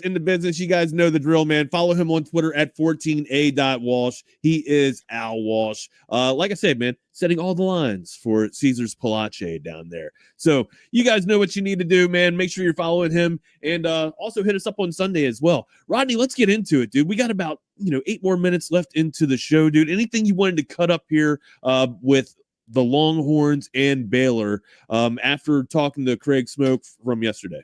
in the business. You guys know the drill, man. Follow him on Twitter at 14a.walsh. He is Al Walsh. Like I said, man, setting all the lines for Caesar's Palace down there. So you guys know what you need to do, man. Make sure you're following him, and also hit us up on Sunday as well. Rodney, let's get into it, dude. We got about 8 more minutes left into the show, dude. Anything you wanted to cut up here with the Longhorns and Baylor after talking to Craig Smoke from yesterday?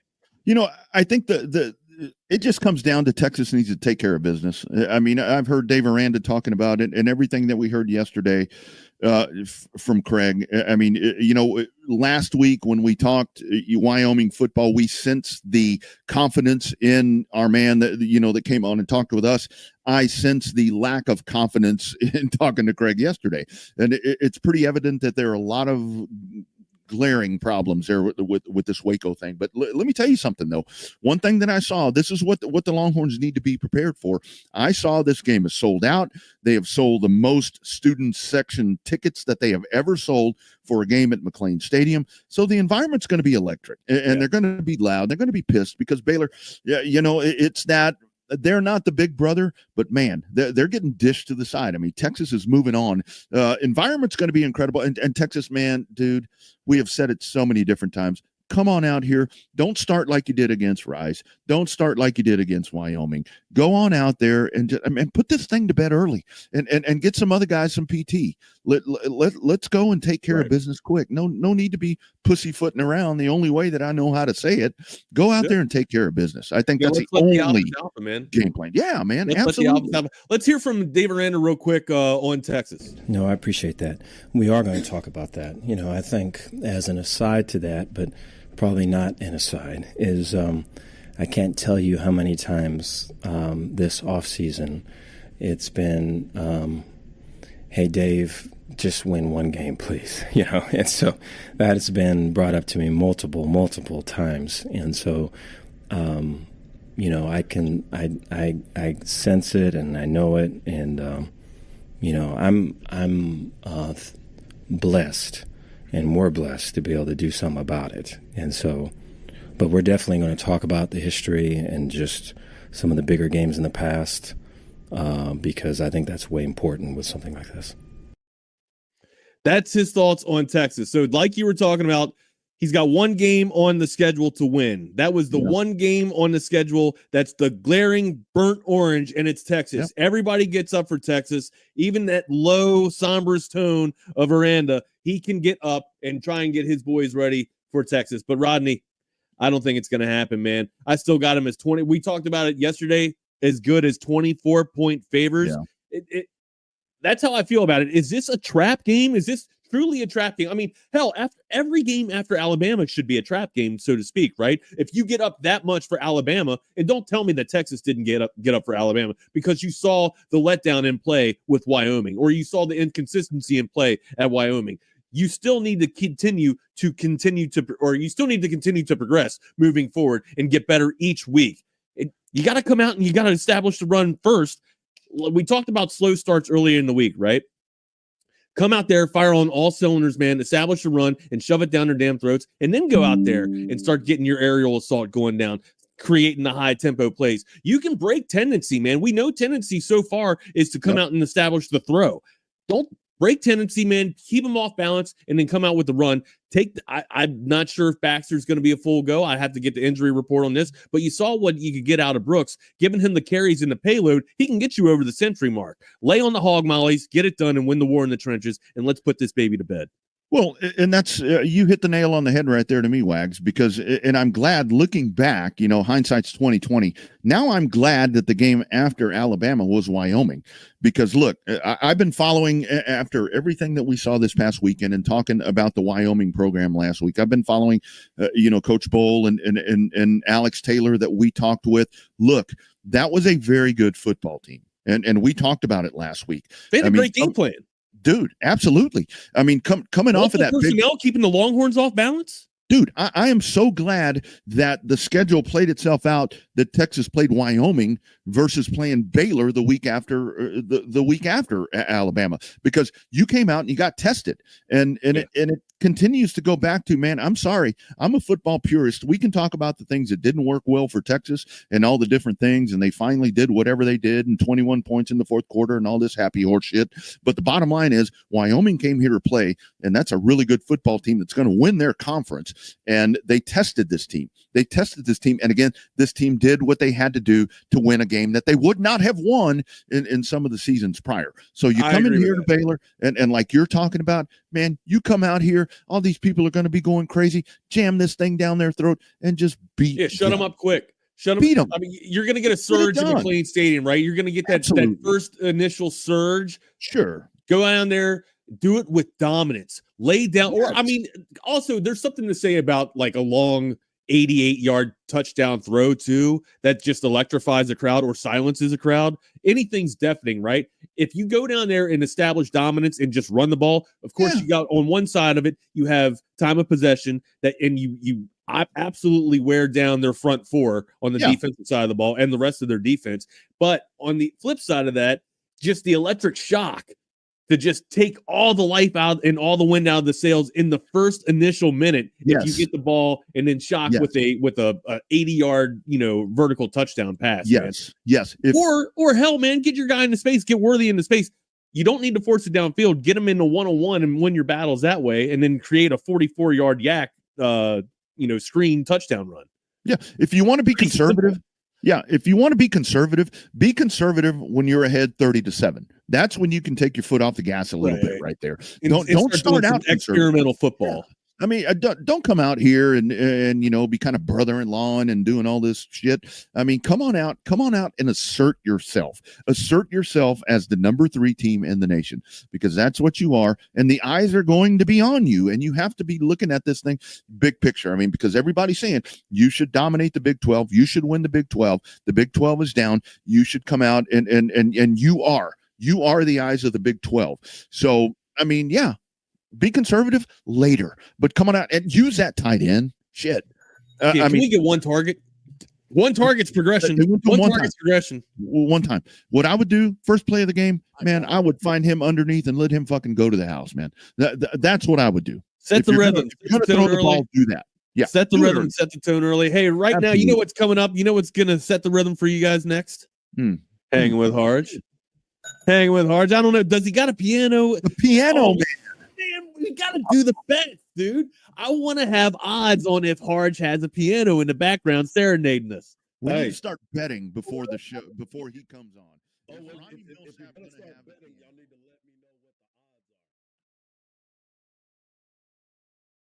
I think it just comes down to Texas needs to take care of business. I mean, I've heard Dave Aranda talking about it, and everything that we heard yesterday from Craig. I mean, last week when we talked Wyoming football, we sensed the confidence in our man that came on and talked with us. I sense the lack of confidence in talking to Craig yesterday, and it's pretty evident that there are a lot of glaring problems there with this Waco thing. But let me tell you something, though. One thing that I saw, this is what the Longhorns need to be prepared for. I saw this game is sold out. They have sold the most student section tickets that they have ever sold for a game at McLean Stadium. So the environment's going to be electric, and they're going to be loud. They're going to be pissed because Baylor, it's that they're not the big brother, but man, they're getting dished to the side. I mean, Texas is moving on. Environment's going to be incredible. And Texas, man, dude, we have said it so many different times. Come on out here. Don't start like you did against Rice. Don't start like you did against Wyoming. Go on out there and put this thing to bed early and get some other guys some PT. Let's go and take care of business quick. No need to be pussyfooting around. The only way that I know how to say it, go out there and take care of business. I think that's the only game plan. Yeah, man, absolutely. Let's hear from Dave Aranda real quick on Texas. No, I appreciate that. We are going to talk about that. I think as an aside to that, but probably not an aside, is I can't tell you how many times this offseason it's been, hey, Dave, just win one game, please. And so that has been brought up to me multiple times. And so, I sense it and I know it. And, I'm blessed. And we're blessed to be able to do something about it. And so, but we're definitely going to talk about the history and just some of the bigger games in the past because I think that's way important with something like this. That's his thoughts on Texas. So like you were talking about, he's got one game on the schedule to win. That was the one game on the schedule that's the glaring burnt orange, and it's Texas. Yep. Everybody gets up for Texas. Even that low, somber tone of Aranda, he can get up and try and get his boys ready for Texas. But Rodney, I don't think it's going to happen, man. I still got him as 20. We talked about it yesterday, as good as 24-point favors. Yeah. That's how I feel about it. Is this a trap game? Is this truly a trap game? I mean, hell, every game after Alabama should be a trap game, so to speak, right? If you get up that much for Alabama, and don't tell me that Texas didn't get up for Alabama because you saw the letdown in play with Wyoming, or you saw the inconsistency in play at Wyoming. You still need to continue to progress moving forward and get better each week. You got to come out and you got to establish the run first. We talked about slow starts earlier in the week, right? Come out there, fire on all cylinders, man, establish a run and shove it down their damn throats, and then go out there and start getting your aerial assault going down, creating the high tempo plays. You can break tendency, man. We know tendency so far is to come out and establish the throw. Don't break tendency, man. Keep them off balance and then come out with the run. I'm not sure if Baxter's going to be a full go. I have to get the injury report on this, but you saw what you could get out of Brooks. Giving him the carries and the payload, he can get you over the century mark. Lay on the hog mollies, get it done, and win the war in the trenches, and let's put this baby to bed. Well, and that's you hit the nail on the head right there to me, Wags, because, and I'm glad looking back, hindsight's 2020. Now I'm glad that the game after Alabama was Wyoming, because look, I've been following after everything that we saw this past weekend and talking about the Wyoming program last week. I've been following, Coach Bowl and Alex Taylor that we talked with. Look, that was a very good football team. And we talked about it last week. They had a great game plan. Dude, absolutely. I mean, coming off of that personnel keeping the Longhorns off balance. Dude, I am so glad that the schedule played itself out, that Texas played Wyoming versus playing Baylor the week after the week after Alabama, because you came out and you got tested, and it continues to go back to, man, I'm sorry, I'm a football purist. We can talk about the things that didn't work well for Texas and all the different things, and they finally did whatever they did, and 21 points in the fourth quarter and all this happy horse shit. But the bottom line is Wyoming came here to play, and that's a really good football team that's going to win their conference. And they tested this team. And again, this team did what they had to do to win a game that they would not have won in some of the seasons prior. So you come in here to Baylor, and like you're talking about, man, you come out here, all these people are going to be going crazy, jam this thing down their throat, and just beat. Yeah, shut them up quick. Beat them. I mean, you're going to get a surge in McLean Stadium, right? You're going to get that first initial surge. Sure. Go down there, do it with dominance, lay down. Yes. Or, I mean, also, there's something to say about like a long 88-yard touchdown throw too that just electrifies a crowd or silences a crowd. Anything's deafening, right? If you go down there and establish dominance and just run the ball, of course you got on one side of it, you have time of possession that, and you absolutely wear down their front four on the defensive side of the ball and the rest of their defense. But on the flip side of that, just the electric shock to just take all the life out and all the wind out of the sails in the first initial minute. If you get the ball and then shock with a 80-yard, vertical touchdown pass. Yes. Or hell, man, get your guy into space, get Worthy into space. You don't need to force it downfield. Get him into 1-on-1 and win your battles that way, and then create a 44-yard yak, screen touchdown run. Yeah. If you want to be conservative. Yeah, if you want to be conservative when you're ahead 30-7. That's when you can take your foot off the gas a little bit right there. Don't start out experimental football. Yeah. I mean, don't come out here and be kind of brother-in-law and doing all this shit. I mean, come on out and assert yourself. Assert yourself as the number 3 team in the nation, because that's what you are, and the eyes are going to be on you, and you have to be looking at this thing big picture. I mean, because everybody's saying you should dominate the Big 12, you should win the Big 12. The Big 12 is down. You should come out and you are the eyes of the Big 12. So, I mean, yeah. Be conservative later, but come on out and use that tight end. Shit. Can we get one target? One target's progression. One target's progression. One time. What I would do, first play of the game, man, I would find him underneath and let him fucking go to the house, man. That's what I would do. Set the rhythm. If you're gonna throw the ball, do that. Yeah. Set the rhythm, set the tone early. Hey, now, you know what's coming up? You know what's going to set the rhythm for you guys next? Hanging with Harge. I don't know. Does he got a piano? The piano, man. Man, we gotta do the bets, dude. I want to have odds on if Harge has a piano in the background serenading us. We need to start betting before the show, before he comes on.